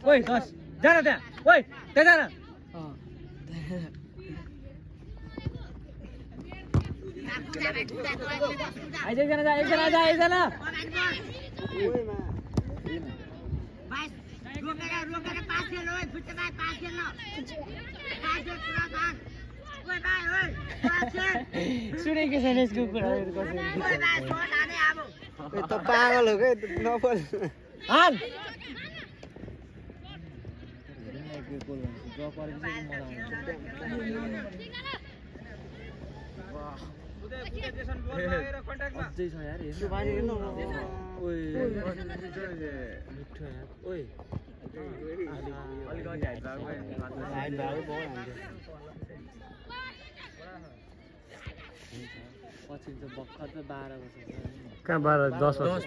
ओइ 10 जान त्यहाँ ओइ त्यहाँ जान आइज एकजना जा एकजना रोकेर पास खेल्नु ओइ फुट्टे भाइ पास खेल्नु पास खेल पुरा जान ओइ भाइ ओइ पास खेल सुनेको छैन यसको कुराहरु कसरी ओइ भाइ छोड हाने अब ए त पागल हो के नफल हाल अझै छ यार त्यो बानी हेर्नु ओइ मिठो यार ओइ अलि हाइट भएको पछि त भर्खर त 12 वर्ष कहाँ 12 10 वर्ष